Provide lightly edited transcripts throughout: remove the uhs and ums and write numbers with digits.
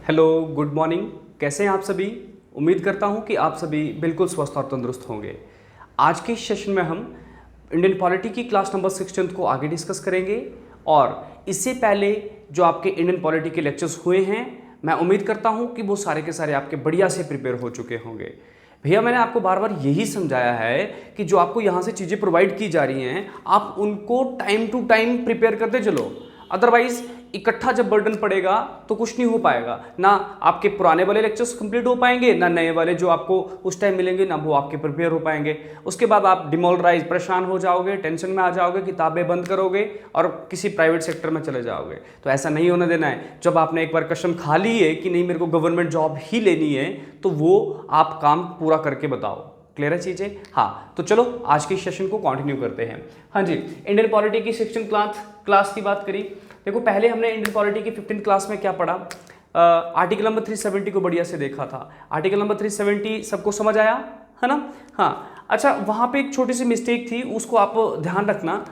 Hello, good morning. कैसे हैं आप सभी? उम्मीद करता हूं कि आप सभी बिल्कुल स्वस्थ और तंदुरुस्त होंगे। आज के सेशन में हम इंडियन पॉलिटी की क्लास नंबर 16 को आगे डिस्कस करेंगे और इससे पहले जो आपके इंडियन पॉलिटी के लेक्चर्स हुए हैं, मैं उम्मीद करता हूं कि वो सारे के सारे आपके बढ़िया से प्रिपेयर हो चुके होंगे। भैया मैंने आपको बार बार यही समझाया है कि जो आपको यहाँ से चीज़ें प्रोवाइड की जा रही हैं, आप उनको टाइम टू टाइम प्रिपेयर करते चलो। अदरवाइज इकट्ठा जब बर्डन पड़ेगा तो कुछ नहीं हो पाएगा। ना आपके पुराने वाले लेक्चर्स कंप्लीट हो पाएंगे, ना नए वाले जो आपको उस टाइम मिलेंगे, ना वो आपके प्रिपेयर हो पाएंगे। उसके बाद आप डिमोरलाइज, परेशान हो जाओगे, टेंशन में आ जाओगे, किताबें बंद करोगे और किसी प्राइवेट सेक्टर में चले जाओगे। तो ऐसा नहीं होने देना है। जब आपने एक बार कसम खा ली है कि नहीं मेरे को गवर्नमेंट जॉब ही लेनी है, तो वो आप काम पूरा करके बताओ। क्लियर है चीजें? हाँ, तो चलो आज के सेशन को कंटिन्यू करते हैं। हाँ जी, इंडियन पॉलिटी की 16th क्लास की बात करी। देखो पहले हमने इंडियन पॉलिटी की 15th क्लास में क्या पढ़ा? आर्टिकल नंबर 370 को बढ़िया से देखा था। आर्टिकल नंबर 370 सबको समझ आया है ना? हाँ, अच्छा, वहाँ पे एक छोटी सी मिस्टेक थी, उसको आप ध्यान रखना।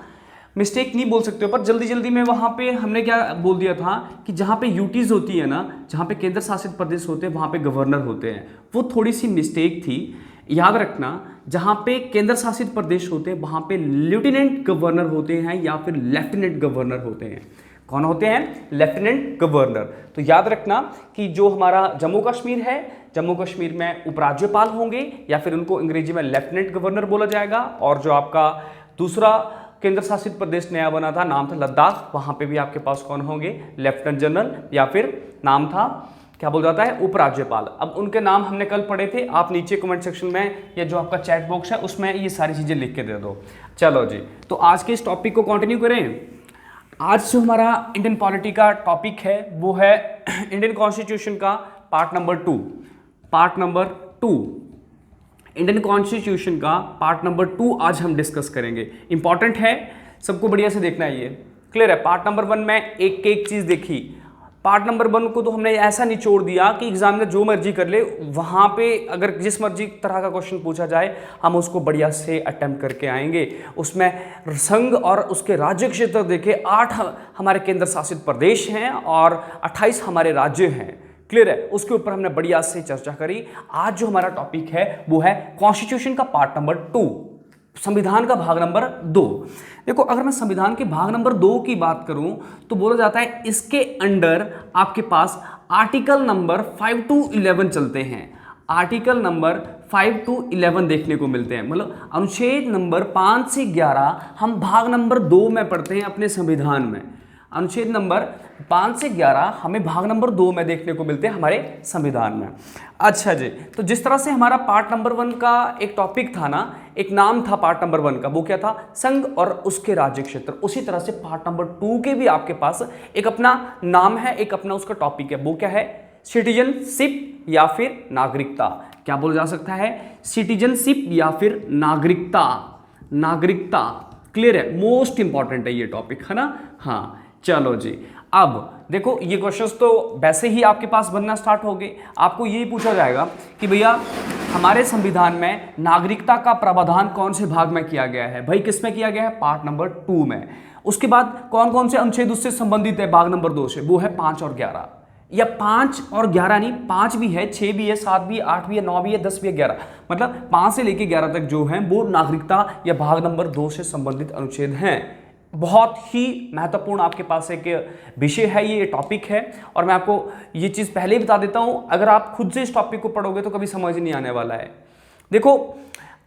मिस्टेक नहीं बोल सकते हो, पर जल्दी जल्दी में वहाँ पे हमने क्या बोल दिया था कि जहाँ पे यूटीज होती है ना, जहाँ पे केंद्र शासित प्रदेश होते हैं, वहाँ पे गवर्नर होते हैं। वो थोड़ी सी मिस्टेक थी, याद रखना। जहाँ पे केंद्र शासित प्रदेश होते हैं वहाँ पे लेफ्टिनेंट गवर्नर होते हैं या फिर लेफ्टिनेंट गवर्नर होते हैं। कौन होते हैं? Lieutenant governor. तो याद रखना कि जो हमारा जम्मू कश्मीर है, जम्मू कश्मीर में उपराज्यपाल होंगे या फिर उनको अंग्रेजी में लेफ्टिनेंट गवर्नर बोला जाएगा। और जो आपका दूसरा केंद्र शासित प्रदेश नया बना था, नाम था लद्दाख, वहां पे भी आपके पास कौन होंगे? लेफ्टिनेंट जनरल या फिर नाम था क्या बोल जाता है? उपराज्यपाल। अब उनके नाम हमने कल पढ़े थे, आप नीचे कमेंट सेक्शन में या जो आपका चैट बॉक्स है उसमें ये सारी चीजें लिख के दे दो। चलो जी, तो आज के इस टॉपिक को कंटिन्यू करें। आज जो हमारा इंडियन पॉलिटी का टॉपिक है वो है इंडियन कॉन्स्टिट्यूशन का part number 2। Part number 2, Indian constitution का पार्ट नंबर 2 आज हम डिस्कस करेंगे। इंपॉर्टेंट है, सबको बढ़िया से देखना है। ये क्लियर है? पार्ट नंबर 1 में एक एक चीज देखी। पार्ट नंबर 1 को तो हमने ऐसा निचोड़ दिया कि एग्जामिनर जो मर्जी कर ले, वहां पे अगर जिस मर्जी तरह का क्वेश्चन पूछा जाए हम उसको बढ़िया से अटेम्प्ट करके आएंगे। उसमें संघ और उसके राज्य क्षेत्र देखे, 8 हमारे केंद्र शासित प्रदेश हैं और 28 हमारे राज्य हैं। क्लियर है? उसके ऊपर हमने बढ़िया से चर्चा करी। आज जो हमारा टॉपिक है वो है कॉन्स्टिट्यूशन का पार्ट नंबर 2, संविधान का भाग नंबर 2। देखो, अगर मैं संविधान के भाग नंबर 2 की बात करूं तो बोला जाता है इसके अंडर आपके पास आर्टिकल नंबर 5 to 11 चलते हैं। आर्टिकल नंबर 5 to 11 देखने को मिलते हैं, मतलब अनुच्छेद नंबर 5 से 11 हम भाग नंबर 2 में पढ़ते हैं अपने संविधान में। अनुच्छेद नंबर 5 से 11 हमें भाग नंबर 2 में देखने को मिलते हैं हमारे संविधान में। अच्छा जी, तो जिस तरह से हमारा पार्ट नंबर 1 का एक टॉपिक था ना, एक नाम था पार्ट नंबर 1 का, वो क्या था? संघ और उसके राज्य क्षेत्र। उसी तरह से पार्ट नंबर 2 के भी आपके पास एक अपना नाम है, एक अपना उसका टॉपिक है। वो क्या है? सिटीजनशिप या फिर नागरिकता। क्या बोला जा सकता है? सिटीजनशिप या फिर नागरिकता। नागरिकता। क्लियर है? मोस्ट इंपॉर्टेंट है ये टॉपिक, है ना? हाँ, चलो जी। अब देखो, ये क्वेश्चंस तो वैसे ही आपके पास बनना स्टार्ट हो गए। आपको यही पूछा जाएगा कि भैया हमारे संविधान में नागरिकता का प्रावधान कौन से भाग में किया गया है? भाई किस में किया गया है? पार्ट नंबर 2 में। उसके बाद कौन कौन से अनुच्छेद उससे संबंधित है भाग नंबर 2 से? वो है 5 और 11, या 5 और 11 नहीं, 5 भी है, 6 भी है, 7 भी है, 8 भी है, 9 भी है, 10 भी है, 11, मतलब 5 से लेके 11 तक जो है वो नागरिकता या भाग नंबर 2 से संबंधित अनुच्छेद हैं। बहुत ही महत्वपूर्ण आपके पास एक विषय है, ये टॉपिक है। और मैं आपको ये चीज़ पहले ही बता देता हूं, अगर आप खुद से इस टॉपिक को पढ़ोगे तो कभी समझ नहीं आने वाला है। देखो,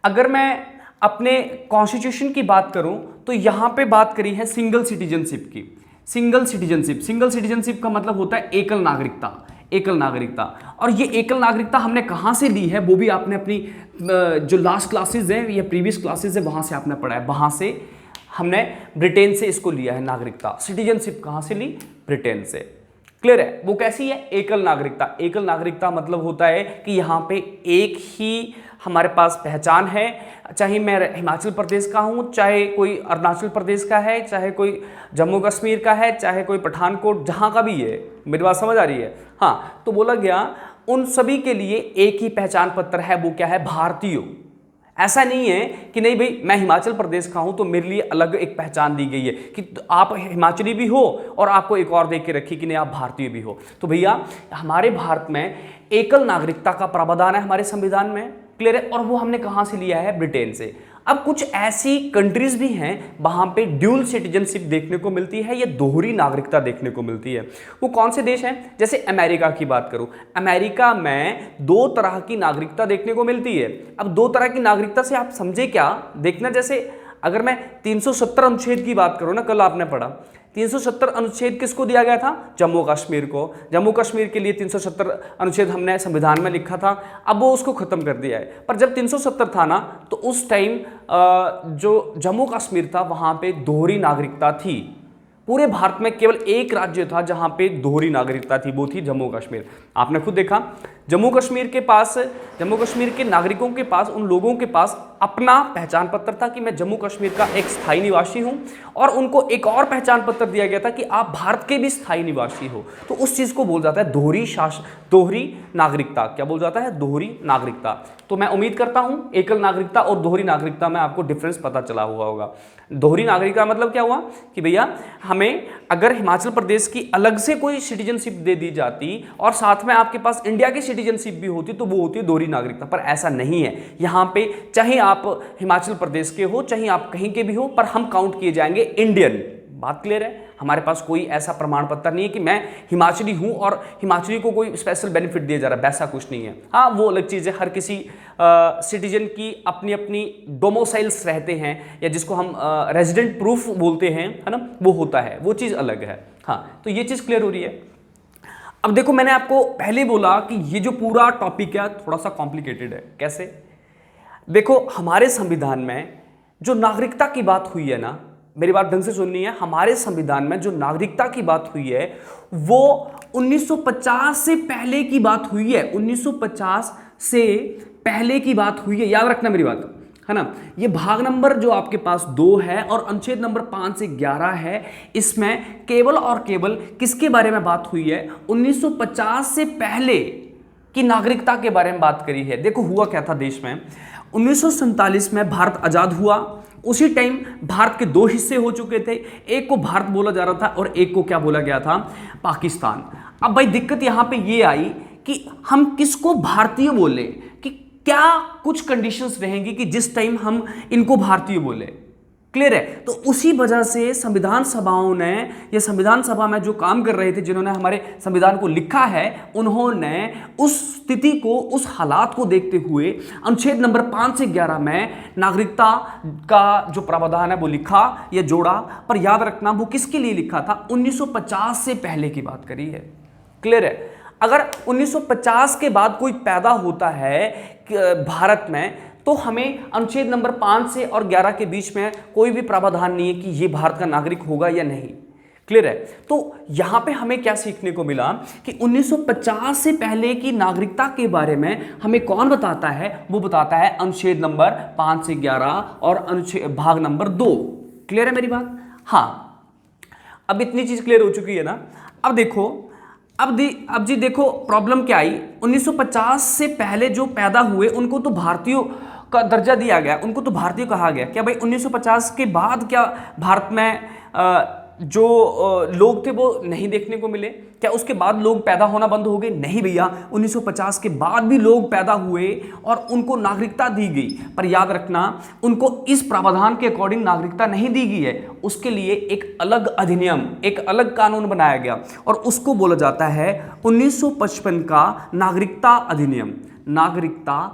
अगर मैं अपने कॉन्स्टिट्यूशन की बात करूं तो यहां पे बात करी है सिंगल सिटीजनशिप की। सिंगल सिटीजनशिप, सिंगल सिटीजनशिप का मतलब होता है एकल नागरिकता। एकल नागरिकता। और ये एकल नागरिकता हमने कहां से ली है वो भी आपने अपनी जो लास्ट क्लासेज है या प्रीवियस क्लासेज है वहां से आपने पढ़ा है। वहां से हमने ब्रिटेन से इसको लिया है नागरिकता। सिटीजनशिप कहां से ली? ब्रिटेन से। क्लियर है? वो कैसी है? एकल नागरिकता। एकल नागरिकता मतलब होता है कि यहाँ पे एक ही हमारे पास पहचान है, चाहे मैं हिमाचल प्रदेश का हूँ, चाहे कोई अरुणाचल प्रदेश का है, चाहे कोई जम्मू कश्मीर का है, चाहे कोई पठानकोट, जहाँ का भी है। मेरी बात समझ आ रही है? हाँ, तो बोला गया उन सभी के लिए एक ही पहचान पत्र है, वो क्या है? भारतीय। ऐसा नहीं है कि नहीं भाई मैं हिमाचल प्रदेश का हूं तो मेरे लिए अलग एक पहचान दी गई है कि आप हिमाचली भी हो और आपको एक और देख के रखी कि नहीं आप भारतीय भी हो। तो भैया हमारे भारत में एकल नागरिकता का प्रावधान है हमारे संविधान में, क्लियर है, और वो हमने कहां से लिया है? ब्रिटेन से। अब कुछ ऐसी कंट्रीज भी हैं वहां पे ड्यूल सिटीजनशिप देखने को मिलती है या दोहरी नागरिकता देखने को मिलती है। वो कौन से देश हैं? जैसे अमेरिका की बात करूं, अमेरिका में 2 तरह की नागरिकता देखने को मिलती है। अब 2 तरह की नागरिकता से आप समझे क्या? देखना, जैसे अगर मैं 370 अनुच्छेद की बात करूं ना, कल आपने पढ़ा 370 अनुच्छेद किसको दिया गया था? जम्मू कश्मीर को। जम्मू कश्मीर के लिए 370 अनुच्छेद हमने संविधान में लिखा था, अब वो उसको खत्म कर दिया है। पर जब 370 था ना तो उस टाइम जो जम्मू कश्मीर था वहां पे दोहरी नागरिकता थी। पूरे भारत में केवल एक राज्य था जहां पे दोहरी नागरिकता थी, वो थी जम्मू कश्मीर। आपने खुद देखा जम्मू कश्मीर के नागरिकों के पास, उन लोगों के पास अपना पहचान पत्र था कि मैं जम्मू कश्मीर का एक स्थायी निवासी हूं, और उनको एक और पहचान पत्र दिया गया था कि आप भारत के भी स्थायी निवासी हो। तो उस चीज को बोल जाता है दोहरी नागरिकता। क्या बोल जाता है? दोहरी नागरिकता। तो मैं उम्मीद करता हूं एकल नागरिकता और दोहरी नागरिकता में आपको डिफरेंस पता चला हुआ होगा। दोहरी नागरिकता मतलब क्या हुआ कि भैया हमें अगर हिमाचल प्रदेश की अलग से कोई सिटीजनशिप दे दी जाती और साथ में आपके पास इंडिया की सिटीजनशिप भी होती तो वो होती है दोहरी नागरिकता। पर ऐसा नहीं है, यहाँ पे चाहे आप हिमाचल प्रदेश के हो चाहे आप कहीं के भी हो, पर हम काउंट किए जाएंगे इंडियन। बात क्लियर है? हमारे पास कोई ऐसा प्रमाण पत्र नहीं है कि मैं हिमाचली हूं और हिमाचली को कोई स्पेशल बेनिफिट दिया जा रहा है, वैसा कुछ नहीं है। हाँ, वो अलग चीज़ है, हर किसी सिटीजन की अपनी अपनी डोमोसाइल्स रहते हैं, या जिसको हम रेजिडेंट प्रूफ बोलते हैं, है ना, वो होता है, वो चीज़ अलग है। हाँ, तो ये चीज़ क्लियर हो रही है। अब देखो, मैंने आपको पहले बोला कि ये जो पूरा टॉपिक है थोड़ा सा कॉम्प्लिकेटेड है। कैसे? देखो, हमारे संविधान में जो नागरिकता की बात हुई है ना, मेरी बात ढंग से सुननी है, हमारे संविधान में जो नागरिकता की बात हुई है वो 1950 से पहले की बात हुई है। 1950 से पहले की बात हुई है, याद रखना मेरी बात, है ना। ये भाग नंबर जो आपके पास 2 है और अनुच्छेद नंबर 5 से 11 है, इसमें केवल और केवल किसके बारे में बात हुई है? 1950 से पहले की नागरिकता के बारे में बात करी है। देखो हुआ क्या था देश में, 1947 में भारत आजाद हुआ। उसी टाइम भारत के 2 हिस्से हो चुके थे, एक को भारत बोला जा रहा था और एक को क्या बोला गया था? पाकिस्तान। अब भाई दिक्कत यहां पे ये आई कि हम किसको भारतीय बोले, कि क्या कुछ कंडीशंस रहेंगी कि जिस टाइम हम इनको भारतीय बोले। क्लियर है? तो उसी वजह से संविधान सभाओं ने, या संविधान सभा में जो काम कर रहे थे, जिन्होंने हमारे संविधान को लिखा है, उन्होंने उस स्थिति को, उस हालात को देखते हुए अनुच्छेद नंबर 5 से 11 में नागरिकता का जो प्रावधान है वो लिखा या जोड़ा। पर याद रखना वो किसके लिए लिखा था? 1950 से पहले की बात करी है। क्लियर है? अगर 1950 के बाद कोई पैदा होता है भारत में तो हमें अनुच्छेद नंबर 5 से और 11 के बीच में कोई भी प्रावधान नहीं है कि ये भारत का नागरिक होगा या नहीं। क्लियर है? तो यहां पे हमें क्या सीखने को मिला कि 1950 से पहले की नागरिकता के बारे में हमें कौन बताता है? वो बताता है अनुच्छेद नंबर 5 से 11 और अनुच्छेद भाग नंबर 2। क्लियर है मेरी बात? हाँ, अब इतनी चीज क्लियर हो चुकी है ना। अब देखो, अब जी देखो प्रॉब्लम क्या आई। 1950 से पहले जो पैदा हुए उनको तो भारतीयों का दर्जा दिया गया, उनको तो भारतीय कहा गया। क्या भाई 1950 के बाद क्या भारत में जो लोग थे वो नहीं देखने को मिले? क्या उसके बाद लोग पैदा होना बंद हो गए? नहीं भैया, 1950 के बाद भी लोग पैदा हुए और उनको नागरिकता दी गई। पर याद रखना, उनको इस प्रावधान के अकॉर्डिंग नागरिकता नहीं दी गई है, उसके लिए एक अलग अधिनियम, एक अलग कानून बनाया गया और उसको बोला जाता है 1955 का नागरिकता अधिनियम। नागरिकता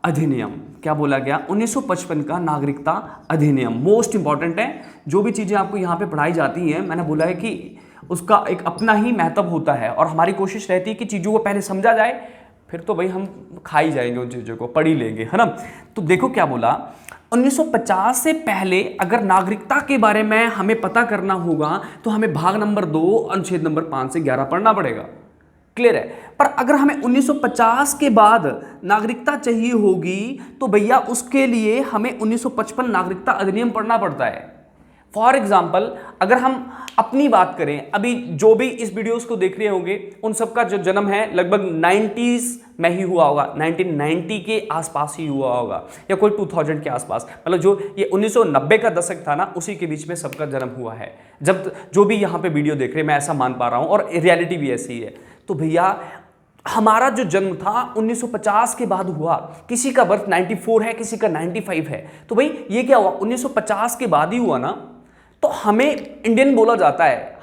अधिनियम क्या बोला गया? 1955 का नागरिकता अधिनियम। मोस्ट इंपॉर्टेंट है, जो भी चीजें आपको यहाँ पे पढ़ाई जाती हैं, मैंने बोला है कि उसका एक अपना ही महत्व होता है और हमारी कोशिश रहती है कि चीजों को पहले समझा जाए, फिर तो भाई हम खा ही जाएंगे उन चीजों को, पढ़ ही लेंगे, है ना। तो देखो क्या बोला, 1950 से पहले अगर नागरिकता के बारे में हमें पता करना होगा तो हमें भाग नंबर 2 अनुच्छेद नंबर 5 से 11 पढ़ना पड़ेगा। क्लियर है? पर अगर हमें 1950 के बाद नागरिकता चाहिए होगी तो भैया उसके लिए हमें 1955 नागरिकता अधिनियम पढ़ना पड़ता है। फॉर एग्जाम्पल अगर हम अपनी बात करें, अभी जो भी इस वीडियोस को देख रहे होंगे उन सबका जो जन्म है लगभग 90s में ही हुआ होगा, 1990 के आसपास ही हुआ होगा या कोई 2000 के आसपास, मतलब जो ये 1990 का दशक था ना उसी के बीच में सबका जन्म हुआ है, जब जो भी यहाँ पे वीडियो देख रहे हैं मैं ऐसा मान पा रहा हूँ और रियलिटी भी ऐसी ही है। तो भैया हमारा जो जन्म था 1950 के बाद हुआ, किसी का बर्थ 94 है, किसी का 95 है, तो भाई ये क्या हुआ 1950 के बाद ही हुआ ना, तो हमें इंडियन बोला जाता है।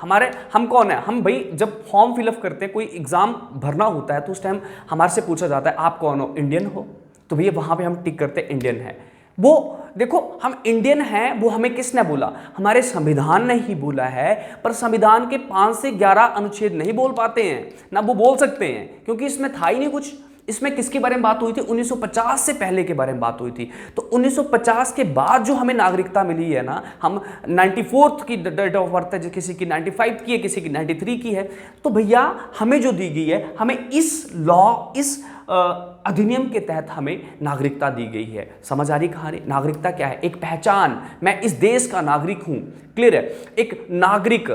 हम कौन है, हम भाई जब फॉर्म फिलअप करते हैं, कोई एग्जाम भरना होता है तो उस टाइम हमारे से पूछा जाता है आप कौन हो, इंडियन हो, तो भैया वहां पे हम टिक करते हैं इंडियन है। वो देखो हम इंडियन हैं, वो हमें किसने बोला, हमारे संविधान ने ही बोला है, पर संविधान के 5 से 11 अनुच्छेद नहीं बोल पाते हैं ना, वो बोल सकते हैं क्योंकि इसमें था ही नहीं कुछ। इसमें किसके बारे में बात हुई थी, 1950 से पहले के बारे में बात हुई थी। तो 1950 के बाद जो हमें नागरिकता मिली है ना, हम 94th की डेट ऑफ बर्थ है, किसी की 95 की है, किसी की 93 की है, तो भैया हमें जो दी गई है, हमें इस लॉ, इस अधिनियम के तहत हमें नागरिकता दी गई है। समझ आ रही कहानी। नागरिकता क्या है, एक पहचान, मैं इस देश का नागरिक हूं। क्लियर है। एक नागरिक,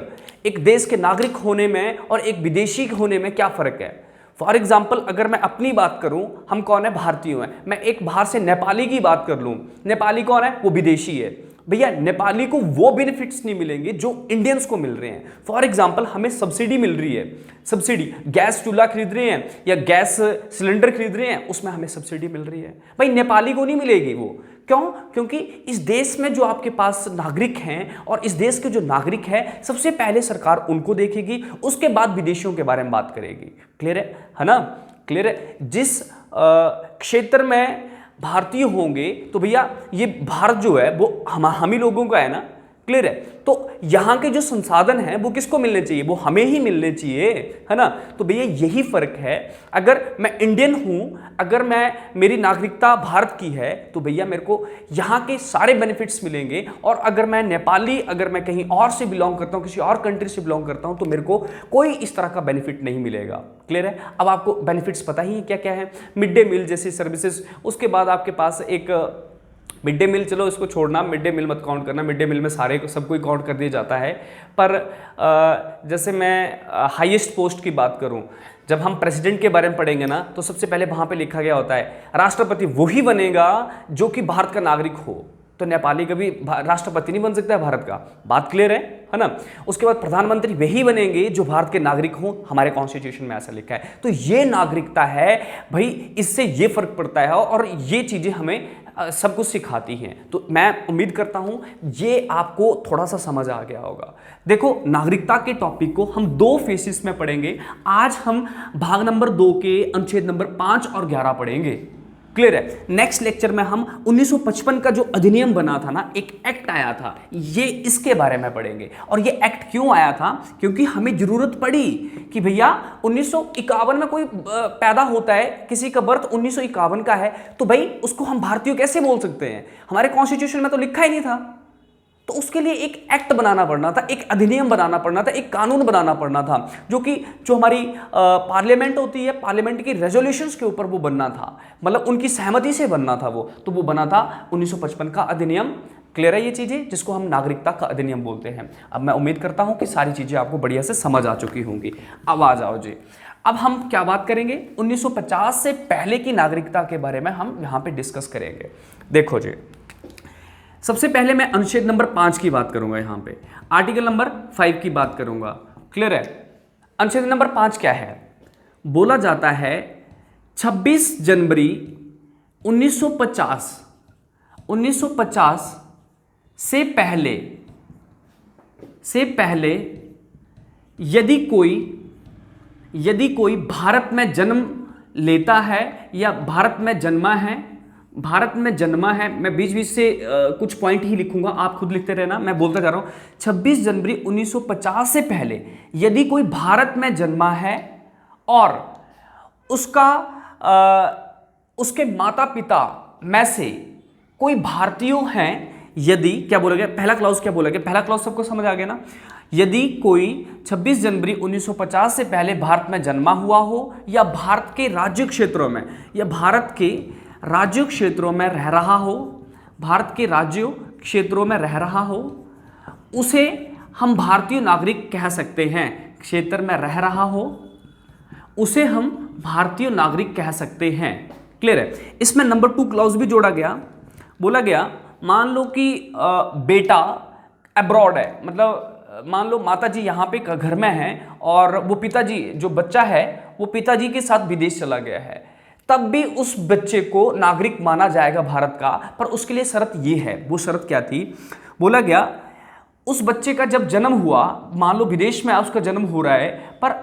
एक देश के नागरिक होने में और एक विदेशी होने में क्या फर्क है। फॉर एग्जाम्पल अगर मैं अपनी बात करूं, हम कौन है, भारतीय हैं। मैं एक बाहर से नेपाली की बात कर लूं, नेपाली कौन है, वो विदेशी है। भैया नेपाली को वो बेनिफिट्स नहीं मिलेंगे जो इंडियंस को मिल रहे हैं। फॉर एग्जाम्पल हमें सब्सिडी मिल रही है, सब्सिडी गैस चूल्हा खरीद रहे हैं या गैस सिलेंडर खरीद रहे हैं, उसमें हमें सब्सिडी मिल रही है। भाई नेपाली को नहीं मिलेगी वो, क्यों, क्योंकि इस देश में जो आपके पास नागरिक हैं और इस देश के जो नागरिक हैं, सबसे पहले सरकार उनको देखेगी, उसके बाद विदेशियों के बारे में बात करेगी। क्लियर है ना, क्लियर है। जिस क्षेत्र में भारतीय होंगे तो भैया ये भारत जो है वो हम ही लोगों का है ना। क्लियर है। तो यहाँ के जो संसाधन हैं वो किसको मिलने चाहिए, वो हमें ही मिलने चाहिए, है ना। तो भैया यही फर्क है। अगर मैं इंडियन हूँ, अगर मेरी नागरिकता भारत की है, तो भैया मेरे को यहाँ के सारे बेनिफिट्स मिलेंगे। और अगर मैं नेपाली, अगर मैं कहीं और से बिलोंग करता हूँ, किसी और कंट्री से बिलोंग करता हूँ, तो मेरे को कोई इस तरह का बेनिफिट नहीं मिलेगा। क्लियर है। अब आपको बेनिफिट्स पता ही क्या क्या है। मिड डे मील जैसी सर्विसेज, उसके बाद आपके पास एक मिड डे मील, चलो इसको छोड़ना, मिड डे मील मत काउंट करना, मिड डे मील में सारे सबको ही काउंट कर दिया जाता है। पर जैसे मैं हाईएस्ट पोस्ट की बात करूं, जब हम प्रेसिडेंट के बारे में पढ़ेंगे ना, तो सबसे पहले वहां पे लिखा गया होता है राष्ट्रपति वही बनेगा जो कि भारत का नागरिक हो। तो नेपाली कभी राष्ट्रपति नहीं बन सकता है भारत का, बात क्लियर है ना। उसके बाद प्रधानमंत्री वही बनेंगे जो भारत के नागरिक हों, हमारे कॉन्स्टिट्यूशन में ऐसा लिखा है। तो ये नागरिकता है भाई, इससे ये फर्क पड़ता है और ये चीजें हमें सब कुछ सिखाती हैं। तो मैं उम्मीद करता हूं ये आपको थोड़ा सा समझ आ गया होगा। देखो, नागरिकता के टॉपिक को हम 2 फेसेस में पढ़ेंगे। आज हम भाग नंबर 2 के अनुच्छेद नंबर 5 और 11 पढ़ेंगे। क्लियर है। नेक्स्ट लेक्चर में हम 1955 का जो अधिनियम बना था ना, एक एक्ट आया था, ये इसके बारे में पढ़ेंगे। और ये एक्ट क्यों आया था, क्योंकि हमें जरूरत पड़ी कि भैया 1951 में कोई पैदा होता है, किसी का बर्थ 1951 का है, तो भाई उसको हम भारतीय कैसे बोल सकते हैं, हमारे कॉन्स्टिट्यूशन में तो लिखा ही नहीं था। तो उसके लिए एक एक्ट बनाना पड़ना था, एक अधिनियम बनाना पड़ना था, एक कानून बनाना पड़ना था, जो हमारी पार्लियामेंट होती है, पार्लियामेंट की रेजोल्यूशंस के ऊपर वो बनना था, मतलब उनकी सहमति से बनना था वो। तो वो बना था 1955 का अधिनियम। क्लियर है ये चीजें, जिसको हम नागरिकता का अधिनियम बोलते हैं। अब मैं उम्मीद करता हूं कि सारी चीजें आपको बढ़िया से समझ आ चुकी होंगी। अब आ जाओ जी, अब हम क्या बात करेंगे, 1950 से पहले की नागरिकता के बारे में हम यहां पे डिस्कस करेंगे। देखो जी, सबसे पहले मैं अनुच्छेद नंबर 5 की बात करूंगा, यहां पे आर्टिकल नंबर 5 की बात करूंगा। क्लियर है। अनुच्छेद नंबर 5 क्या है, बोला जाता है 26 जनवरी 1950 से पहले यदि कोई भारत में जन्म लेता है या भारत में जन्मा है, मैं बीच बीच से कुछ पॉइंट ही लिखूंगा, आप खुद लिखते रहना, मैं बोलता जा रहा हूं। 26 जनवरी 1950 से पहले यदि कोई भारत में जन्मा है और उसके माता पिता में से कोई भारतीय हैं, यदि, क्या बोला गया, पहला क्लॉज क्या बोला गया, पहला क्लॉज सबको समझ आ गया ना। यदि कोई 26 जनवरी 1950 से पहले भारत में जन्मा हुआ हो या भारत के राज्य क्षेत्रों में रह रहा हो, उसे हम भारतीय नागरिक कह सकते हैं। क्षेत्र में रह रहा हो उसे हम भारतीय नागरिक कह सकते हैं। क्लियर है। इसमें नंबर 2 क्लॉज भी जोड़ा गया। बोला गया मान लो कि बेटा अब्रॉड है, मतलब मान लो माता जी यहाँ पे घर में हैं और वो पिताजी जो बच्चा है वो पिताजी के साथ विदेश चला गया है, तब भी उस बच्चे को नागरिक माना जाएगा भारत का। पर उसके लिए शर्त ये है, वो शर्त क्या थी? बोला गया उस बच्चे का जब जन्म हुआ, मान लो विदेश में उसका जन्म हो रहा है, पर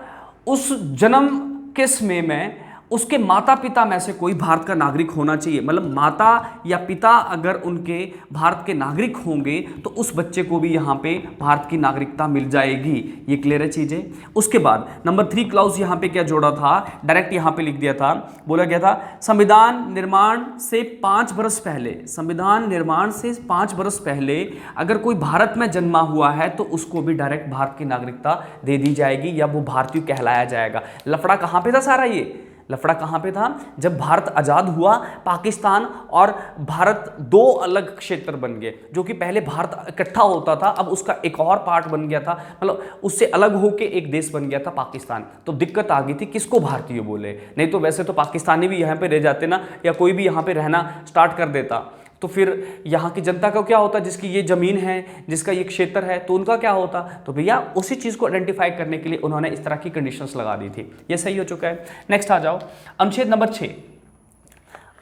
उस जन्म के समय में उसके माता पिता में से कोई भारत का नागरिक होना चाहिए। मतलब माता या पिता अगर उनके भारत के नागरिक होंगे तो उस बच्चे को भी यहाँ पे भारत की नागरिकता मिल जाएगी। ये क्लियर है चीजें। उसके बाद नंबर 3 क्लाउज यहाँ पे क्या जोड़ा था, डायरेक्ट यहाँ पे लिख दिया था। बोला गया था संविधान निर्माण से 5 वर्ष पहले, संविधान निर्माण से 5 वर्ष पहले अगर कोई भारत में जन्मा हुआ है तो उसको भी डायरेक्ट भारत की नागरिकता दे दी जाएगी या वो भारतीय कहलाया जाएगा। लफड़ा कहाँ पे था सारा? ये लफड़ा कहाँ पे था? जब भारत आज़ाद हुआ, पाकिस्तान और भारत 2 अलग क्षेत्र बन गए। जो कि पहले भारत इकट्ठा होता था, अब उसका एक और पार्ट बन गया था, मतलब उससे अलग होके एक देश बन गया था पाकिस्तान। तो दिक्कत आ गई थी किसको भारतीय बोले, नहीं तो वैसे तो पाकिस्तानी भी यहाँ पे रह जाते ना, या कोई भी यहाँ पे रहना स्टार्ट कर देता तो फिर यहाँ की जनता का क्या होता, जिसकी ये ज़मीन है, जिसका ये क्षेत्र है, तो उनका क्या होता? तो भैया उसी चीज़ को आइडेंटिफाई करने के लिए उन्होंने इस तरह की कंडीशंस लगा दी थी। ये सही हो चुका है। नेक्स्ट आ जाओ, अनुच्छेद नंबर 6।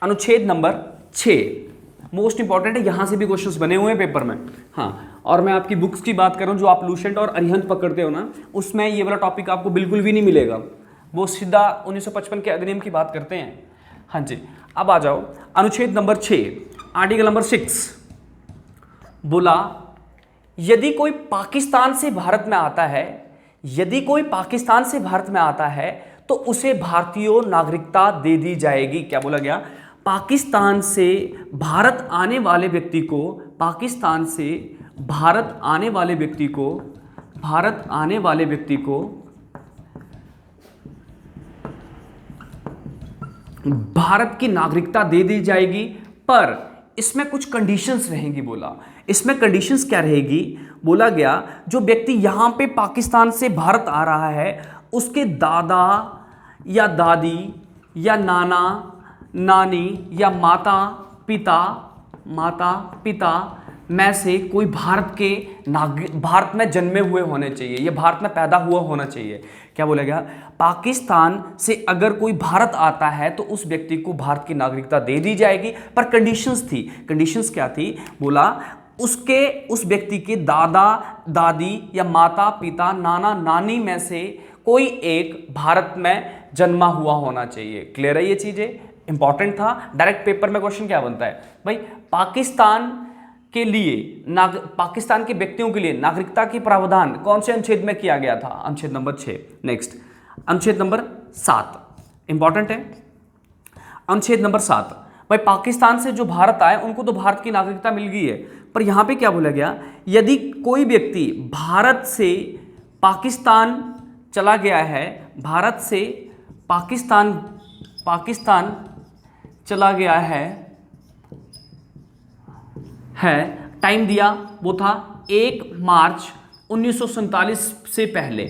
अनुच्छेद नंबर 6 मोस्ट इंपॉर्टेंट है, यहाँ से भी क्वेश्चंस बने हुए हैं पेपर में। हाँ, और मैं आपकी बुक्स की बात करूँ जो आप लूसेंट और अरिहंत पकड़ते हो ना, उसमें ये वाला टॉपिक आपको बिल्कुल भी नहीं मिलेगा। वो सीधा 1955 के अधिनियम की बात करते हैं। हाँ जी, अब आ जाओ अनुच्छेद नंबर 6 आर्टिकल नंबर 6। बोला यदि कोई पाकिस्तान से भारत में आता है, यदि कोई पाकिस्तान से भारत में आता है तो उसे भारतीय नागरिकता दे दी जाएगी। क्या बोला गया? पाकिस्तान से भारत आने वाले व्यक्ति को, पाकिस्तान से भारत आने वाले व्यक्ति को, भारत आने वाले व्यक्ति को भारत की नागरिकता दे दी जाएगी, पर इसमें कुछ कंडीशंस रहेंगी। बोला इसमें कंडीशंस क्या रहेगी? बोला गया जो व्यक्ति यहां पे पाकिस्तान से भारत आ रहा है उसके दादा या दादी या नाना नानी या माता पिता में से कोई भारत में जन्मे हुए होने चाहिए, या भारत में पैदा हुआ होना चाहिए। क्या बोला गया? पाकिस्तान से अगर कोई भारत आता है तो उस व्यक्ति को भारत की नागरिकता दे दी जाएगी, पर कंडीशंस थी। कंडीशंस क्या थी? बोला उस व्यक्ति के दादा दादी या माता पिता नाना नानी में से कोई एक भारत में जन्मा हुआ होना चाहिए। क्लियर है? ये चीजें इंपॉर्टेंट था। डायरेक्ट पेपर में क्वेश्चन क्या बनता है भाई? पाकिस्तान के लिए पाकिस्तान के व्यक्तियों के लिए नागरिकता की प्रावधान कौन से अनुच्छेद में किया गया था? अनुच्छेद नंबर 6। नेक्स्ट अनुच्छेद नंबर 7 इंपॉर्टेंट है। अनुच्छेद नंबर 7 भाई पाकिस्तान से जो भारत आए उनको तो भारत की नागरिकता मिल गई है, पर यहां पे क्या बोला गया? यदि कोई व्यक्ति भारत से पाकिस्तान चला गया है, भारत से पाकिस्तान चला गया है, टाइम दिया वो था 1 मार्च 1947 से पहले।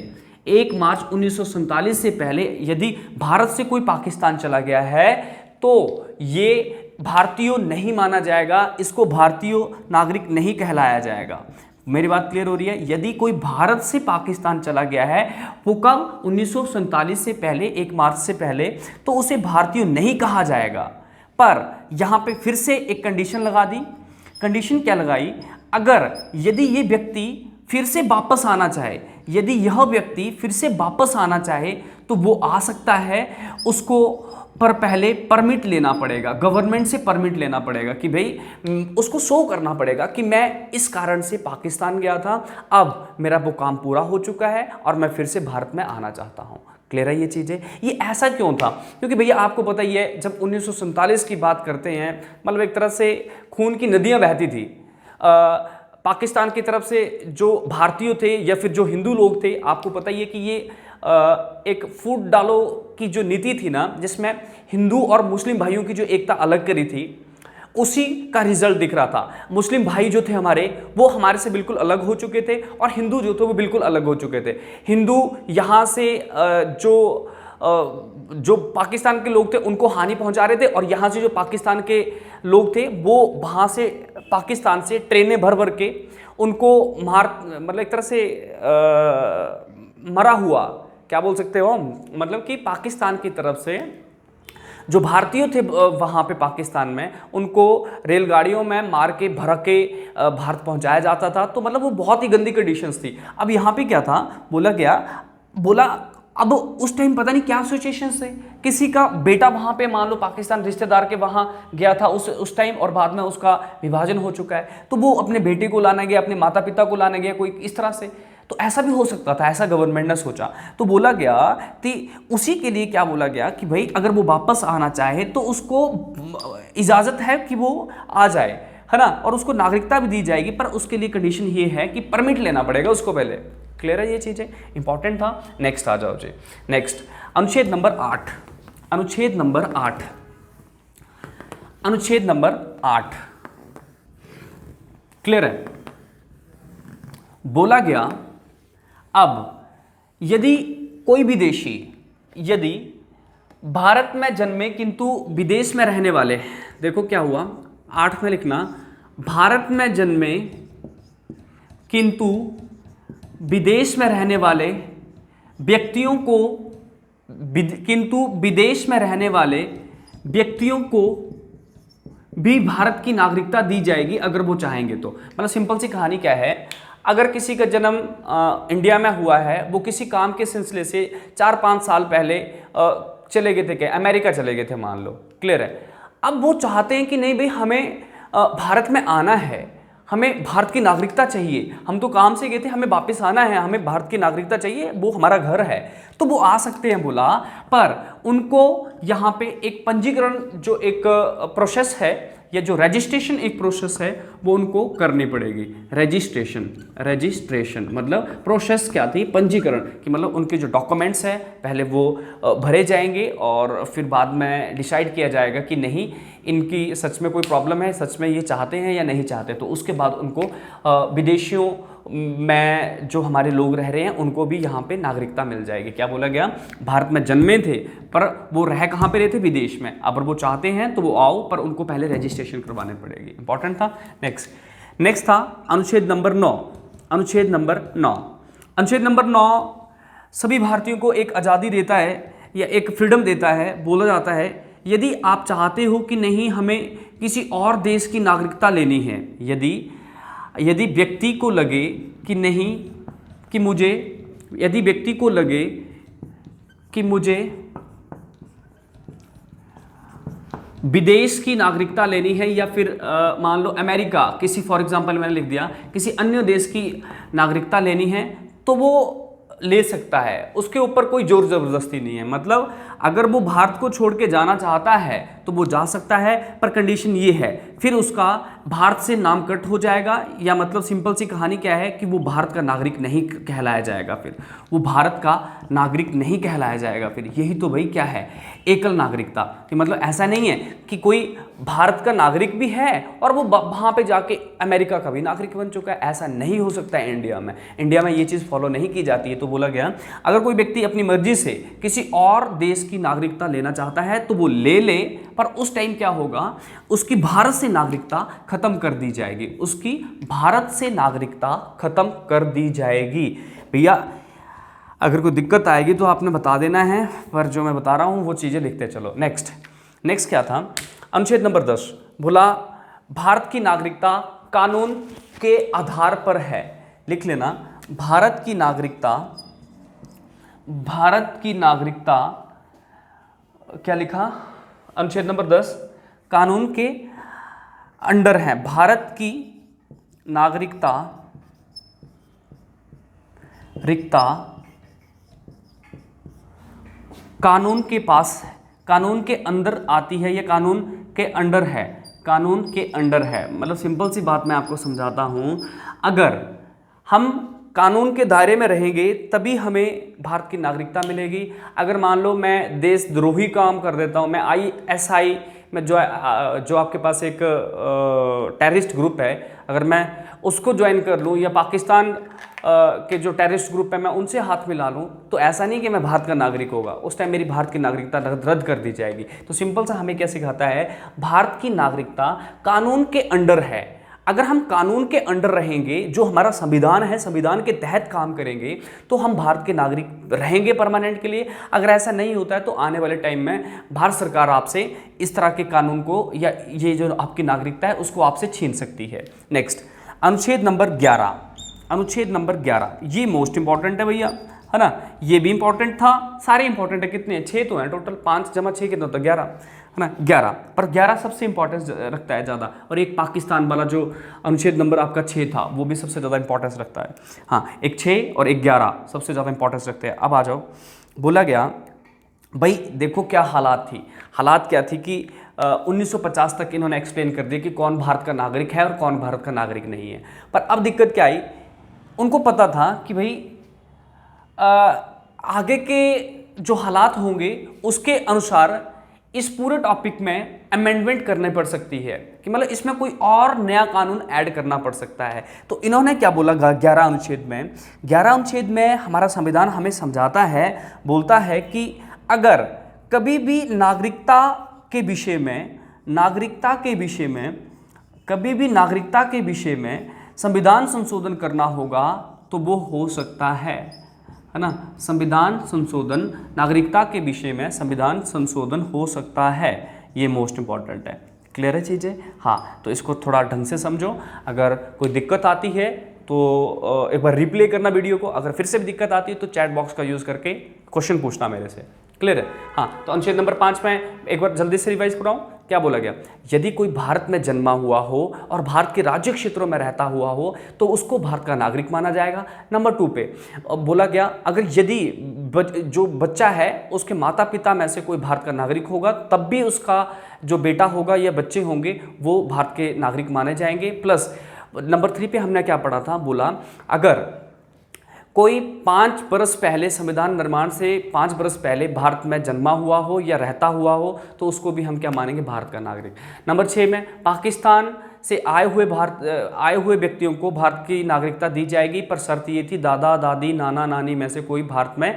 1 मार्च 1947 से पहले यदि भारत से कोई पाकिस्तान चला गया है तो ये भारतीय नहीं माना जाएगा, इसको भारतीय नागरिक नहीं कहलाया जाएगा। मेरी बात क्लियर हो रही है? यदि कोई भारत से पाकिस्तान चला गया है वो कब? 1947 से पहले, 1 मार्च से पहले, तो उसे भारतीय नहीं कहा जाएगा। पर यहां पे फिर से एक कंडीशन लगा दी। कंडीशन क्या लगाई? अगर यदि ये व्यक्ति फिर से वापस आना चाहे, यदि यह व्यक्ति फिर से वापस आना चाहे तो वो आ सकता है, उसको पर पहले परमिट लेना पड़ेगा, गवर्नमेंट से परमिट लेना पड़ेगा कि भाई उसको शो करना पड़ेगा कि मैं इस कारण से पाकिस्तान गया था, अब मेरा वो काम पूरा हो चुका है और मैं फिर से भारत में आना चाहता हूँ। क्लियर है ये चीज़ें? ये ऐसा क्यों था? क्योंकि भैया आपको पता ही है जब 1947 की बात करते हैं, मतलब एक तरह से खून की नदियाँ बहती थी। पाकिस्तान की तरफ से जो भारतीय थे या फिर जो हिंदू लोग थे, आपको पता ही है कि ये एक फूट डालो की जो नीति थी ना, जिसमें हिंदू और मुस्लिम भाइयों की जो एकता अलग करी थी, उसी का रिजल्ट दिख रहा था। मुस्लिम भाई जो थे हमारे, वो हमारे से बिल्कुल अलग हो चुके थे, और हिंदू जो थे वो बिल्कुल अलग हो चुके थे। हिंदू यहाँ से जो पाकिस्तान के लोग थे उनको हानि पहुंचा रहे थे, और यहाँ से जो पाकिस्तान के लोग थे वो वहाँ से पाकिस्तान से ट्रेनें भर भर के उनको मतलब एक तरह से मरा हुआ, क्या बोल सकते हो, मतलब कि पाकिस्तान की तरफ से जो भारतीय थे वहाँ पे पाकिस्तान में, उनको रेलगाड़ियों में मार के भर के भारत पहुँचाया जाता था। तो मतलब वो बहुत ही गंदी कंडीशंस थी। अब यहाँ पे क्या था, बोला अब उस टाइम पता नहीं क्या सिचुएशंस थे, किसी का बेटा वहाँ पे मान लो पाकिस्तान रिश्तेदार के वहाँ गया था उस टाइम, और बाद में उसका विभाजन हो चुका है, तो वो अपने बेटे को लाने गया, अपने माता पिता को लाने गया, कोई इस तरह से। तो ऐसा भी हो सकता था, ऐसा गवर्नमेंट ने सोचा। तो बोला गया कि उसी के लिए क्या बोला गया कि भाई अगर वो वापस आना चाहे तो उसको इजाज़त है कि वो आ जाए, है ना, और उसको नागरिकता भी दी जाएगी, पर उसके लिए कंडीशन ये है कि परमिट लेना पड़ेगा उसको पहले। क्लियर है, ये चीज़ें इंपॉर्टेंट था। नेक्स्ट आ जाओ जी। नेक्स्ट अनुच्छेद नंबर 8, अनुच्छेद नंबर 8, अनुच्छेद नंबर 8 क्लियर है। बोला गया अब यदि कोई विदेशी यदि भारत में जन्मे किंतु विदेश में रहने वाले, देखो क्या हुआ 8 में लिखना, भारत में जन्मे किंतु विदेश में रहने वाले व्यक्तियों को विदेश में रहने वाले व्यक्तियों को भी भारत की नागरिकता दी जाएगी अगर वो चाहेंगे तो। मतलब सिंपल सी कहानी क्या है, अगर किसी का जन्म इंडिया में हुआ है, वो किसी काम के सिलसिले से 4-5 साल पहले चले गए थे, क्या अमेरिका चले गए थे मान लो, क्लियर है। अब वो चाहते हैं कि नहीं भाई हमें भारत में आना है, हमें भारत की नागरिकता चाहिए, हम तो काम से गए थे, हमें वापस आना है, हमें भारत की नागरिकता चाहिए, वो हमारा घर है, तो वो आ सकते हैं बोला। पर उनको यहाँ पे एक पंजीकरण जो एक प्रोसेस है, या जो रजिस्ट्रेशन एक प्रोसेस है, वो उनको करनी पड़ेगी। रजिस्ट्रेशन मतलब प्रोसेस क्या थी, पंजीकरण, कि मतलब उनके जो डॉक्यूमेंट्स है पहले वो भरे जाएंगे, और फिर बाद में डिसाइड किया जाएगा कि नहीं इनकी सच में कोई प्रॉब्लम है, सच में ये चाहते हैं या नहीं चाहते। तो उसके बाद उनको विदेशियों में जो हमारे लोग रह रहे हैं उनको भी यहाँ पे नागरिकता मिल जाएगी। क्या बोला गया, भारत में जन्मे थे पर वो रह कहाँ पे रहे थे, विदेश में। अगर वो चाहते हैं तो वो आओ, पर उनको पहले रजिस्ट्रेशन करवाने पड़ेगी। इंपॉर्टेंट था। नेक्स्ट था अनुच्छेद नंबर 9, अनुच्छेद नंबर 9, अनुच्छेद नंबर 9 सभी भारतीयों को एक आज़ादी देता है या एक फ्रीडम देता है। बोला जाता है यदि आप चाहते हो कि नहीं हमें किसी और देश की नागरिकता लेनी है, यदि व्यक्ति को लगे कि नहीं कि मुझे, यदि व्यक्ति को लगे कि मुझे विदेश की नागरिकता लेनी है, या फिर मान लो अमेरिका, किसी फॉर एग्जांपल मैंने लिख दिया किसी अन्य देश की नागरिकता लेनी है, तो वो ले सकता है, उसके ऊपर कोई जोर ज़बरदस्ती नहीं है। मतलब अगर वो भारत को छोड़ के जाना चाहता है तो वो जा सकता है, पर कंडीशन ये है फिर उसका भारत से नाम कट हो जाएगा, या मतलब सिंपल सी कहानी क्या है कि वो भारत का नागरिक नहीं कहलाया जाएगा, फिर वो भारत का नागरिक नहीं कहलाया जाएगा। फिर यही तो भाई क्या है, एकल नागरिकता, कि मतलब ऐसा नहीं है कि कोई भारत का नागरिक भी है और वो वहाँ पे जाके अमेरिका का भी नागरिक बन चुका है, ऐसा नहीं हो सकता है इंडिया में ये चीज़ फॉलो नहीं की जाती है। तो बोला गया अगर कोई व्यक्ति अपनी मर्जी से किसी और देश की नागरिकता लेना चाहता है तो वो ले, पर उस टाइम क्या होगा, उसकी भारत से नागरिकता खत्म कर दी जाएगी, उसकी भारत से नागरिकता खत्म कर दी जाएगी। भैया अगर कोई दिक्कत आएगी तो आपने बता देना है, पर जो मैं बता रहा हूँ वो चीज़ें लिखते चलो। नेक्स्ट क्या था, अनुच्छेद नंबर 10 बोला भारत की नागरिकता कानून के आधार पर है। लिख लेना, भारत की नागरिकता क्या लिखा, अनुच्छेद नंबर 10 कानून के अंडर है। भारत की नागरिकता कानून के पास, कानून के अंदर आती है, या कानून के अंडर है, कानून के अंडर है। मतलब सिंपल सी बात मैं आपको समझाता हूँ, अगर हम कानून के दायरे में रहेंगे तभी हमें भारत की नागरिकता मिलेगी। अगर मान लो मैं देशद्रोही काम कर देता हूँ, मैं ISI मैं जो आपके पास एक टेररिस्ट ग्रुप है, अगर मैं उसको ज्वाइन कर लूँ या पाकिस्तान के जो टेररिस्ट ग्रुप है मैं उनसे हाथ मिला लूँ, तो ऐसा नहीं कि मैं भारत का नागरिक होगा, उस टाइम मेरी भारत की नागरिकता रद्द कर दी जाएगी। तो सिंपल सा हमें क्या सिखाता है, भारत की नागरिकता कानून के अंडर है। अगर हम कानून के अंडर रहेंगे, जो हमारा संविधान है, संविधान के तहत काम करेंगे, तो हम भारत के नागरिक रहेंगे परमानेंट के लिए। अगर ऐसा नहीं होता है तो आने वाले टाइम में भारत सरकार आपसे इस तरह के कानून को या ये जो आपकी नागरिकता है उसको आपसे छीन सकती है। नेक्स्ट, अनुच्छेद नंबर 11। अनुच्छेद नंबर 11 ये मोस्ट इंपॉर्टेंट है भैया, है ना। ये भी इंपॉर्टेंट था, सारे इंपॉर्टेंट है। कितने, 6 तो हैं टोटल, 5 जमा 6 कितना होता है, 11, है ना, 11। पर 11 सबसे इंपॉर्टेंस रखता है ज़्यादा, और एक पाकिस्तान वाला जो अनुच्छेद नंबर आपका 6 था वो भी सबसे ज़्यादा इंपॉर्टेंस रखता है। हाँ, एक 6 और एक 11 सबसे ज़्यादा इंपॉर्टेंस रखते हैं। अब आ जाओ, बोला गया भाई देखो क्या हालात थी। हालात क्या थी कि 1950 तक इन्होंने एक्सप्लेन कर दिया कि कौन भारत का नागरिक है और कौन भारत का नागरिक नहीं है। पर अब दिक्कत क्या आई, उनको पता था कि भाई आगे के जो हालात होंगे उसके अनुसार इस पूरे टॉपिक में अमेंडमेंट करने पड़ सकती है, कि मतलब इसमें कोई और नया कानून ऐड करना पड़ सकता है। तो इन्होंने क्या बोला 11 अनुच्छेद में, 11 अनुच्छेद में हमारा संविधान हमें समझाता है, बोलता है कि अगर कभी भी नागरिकता के विषय में, कभी भी नागरिकता के विषय में संविधान संशोधन करना होगा तो वो हो सकता है ना। संविधान संशोधन, नागरिकता के विषय में संविधान संशोधन हो सकता है, ये मोस्ट इंपॉर्टेंट है। क्लियर है चीज़ें? हाँ, तो इसको थोड़ा ढंग से समझो। अगर कोई दिक्कत आती है तो एक बार रिप्ले करना वीडियो को, अगर फिर से भी दिक्कत आती है तो चैट बॉक्स का यूज़ करके क्वेश्चन पूछना मेरे से। क्लियर है? हाँ, तो अनुच्छेद नंबर 5 में एक बार जल्दी से रिवाइज कराऊं, क्या बोला गया, यदि कोई भारत में जन्मा हुआ हो और भारत के राज्य क्षेत्रों में रहता हुआ हो तो उसको भारत का नागरिक माना जाएगा। नंबर 2 पे बोला गया, अगर यदि जो बच्चा है उसके माता पिता में से कोई भारत का नागरिक होगा तब भी उसका जो बेटा होगा या बच्चे होंगे वो भारत के नागरिक माने जाएंगे। प्लस नंबर 3 पे हमने क्या पढ़ा था, बोला अगर कोई 5 बरस पहले, संविधान निर्माण से 5 बरस पहले भारत में जन्मा हुआ हो या रहता हुआ हो तो उसको भी हम क्या मानेंगे, भारत का नागरिक। नंबर 6 में पाकिस्तान से आए हुए व्यक्तियों को भारत की नागरिकता दी जाएगी, पर शर्त ये थी दादा दादी नाना नानी में से कोई भारत में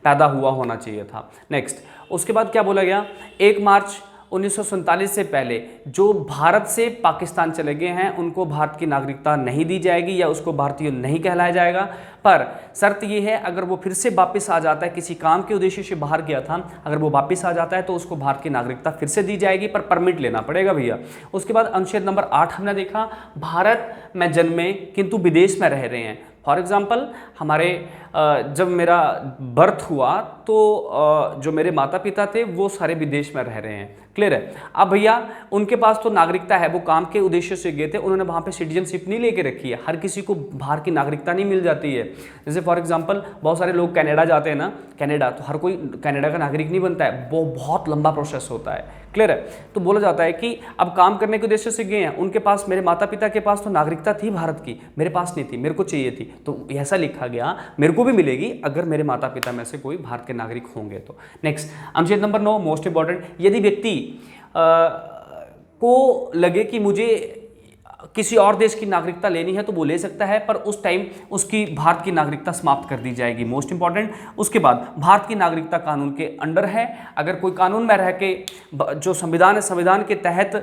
पैदा हुआ होना चाहिए था। नेक्स्ट, उसके बाद क्या बोला गया, 1 मार्च 1947 से पहले जो भारत से पाकिस्तान चले गए हैं उनको भारत की नागरिकता नहीं दी जाएगी या उसको भारतीय नहीं कहलाया जाएगा। पर शर्त ये है, अगर वो फिर से वापस आ जाता है, किसी काम के उद्देश्य से बाहर गया था, अगर वो वापस आ जाता है तो उसको भारत की नागरिकता फिर से दी जाएगी, पर परमिट लेना पड़ेगा भैया। उसके बाद अनुच्छेद नंबर 8 हमने देखा, भारत में जन्मे किंतु विदेश में रह रहे हैं। फॉर एग्जाम्पल, हमारे जब मेरा बर्थ हुआ तो जो मेरे माता पिता थे वो सारे विदेश में रह रहे हैं। क्लियर है? अब भैया उनके पास तो नागरिकता है, वो काम के उद्देश्य से गए थे, उन्होंने वहाँ पे सिटीजनशिप नहीं लेके रखी है। हर किसी को बाहर की नागरिकता नहीं मिल जाती है। जैसे फॉर एग्जाम्पल बहुत सारे लोग कनाडा जाते हैं ना, कनाडा, तो हर कोई कनाडा का नागरिक नहीं बनता है, वो बहुत लंबा प्रोसेस होता है। क्लियर है? तो बोला जाता है कि अब काम करने के उद्देश्य से गए हैं, उनके पास, मेरे माता पिता के पास तो नागरिकता थी भारत की, मेरे पास नहीं थी, मेरे को चाहिए थी, तो ऐसा लिखा गया मेरे को भी मिलेगी अगर मेरे माता पिता में से कोई भारत के नागरिक होंगे तो। नेक्स्ट, अनुच्छेद नंबर 9 मोस्ट इंपॉर्टेंट, यदि व्यक्ति को लगे कि मुझे किसी और देश की नागरिकता लेनी है तो वो ले सकता है, पर उस टाइम उसकी भारत की नागरिकता समाप्त कर दी जाएगी। Most important. उसके बाद भारत की नागरिकता कानून के अंडर है, अगर कोई कानून में रह के जो संविधान है, संविधान के तहत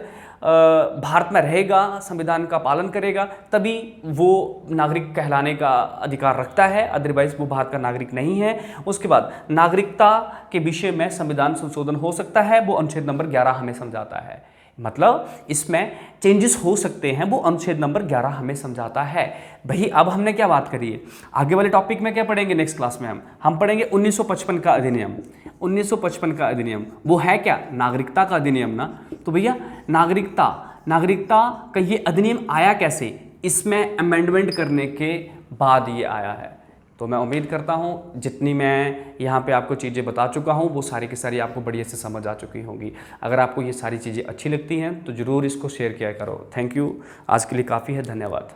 भारत में रहेगा, संविधान का पालन करेगा, तभी वो नागरिक कहलाने का अधिकार रखता है, अदरवाइज वो भारत का नागरिक नहीं है। उसके बाद नागरिकता के विषय में संविधान संशोधन हो सकता है, वो अनुच्छेद नंबर 11 हमें समझाता है। मतलब इसमें चेंजेस हो सकते हैं, वो अनुच्छेद नंबर 11 हमें समझाता है। भाई अब हमने क्या बात करी है, आगे वाले टॉपिक में क्या पढ़ेंगे नेक्स्ट क्लास में हम पढ़ेंगे 1955 का अधिनियम। 1955 का अधिनियम वो है क्या, नागरिकता का अधिनियम ना। तो भैया नागरिकता का ये अधिनियम आया कैसे, इसमें अमेंडमेंट करने के बाद ये आया है। तो मैं उम्मीद करता हूँ जितनी मैं यहाँ पे आपको चीज़ें बता चुका हूँ वो सारी की सारी आपको बढ़िया से समझ आ चुकी होंगी। अगर आपको ये सारी चीज़ें अच्छी लगती हैं तो ज़रूर इसको शेयर किया करो। थैंक यू, आज के लिए काफ़ी है, धन्यवाद।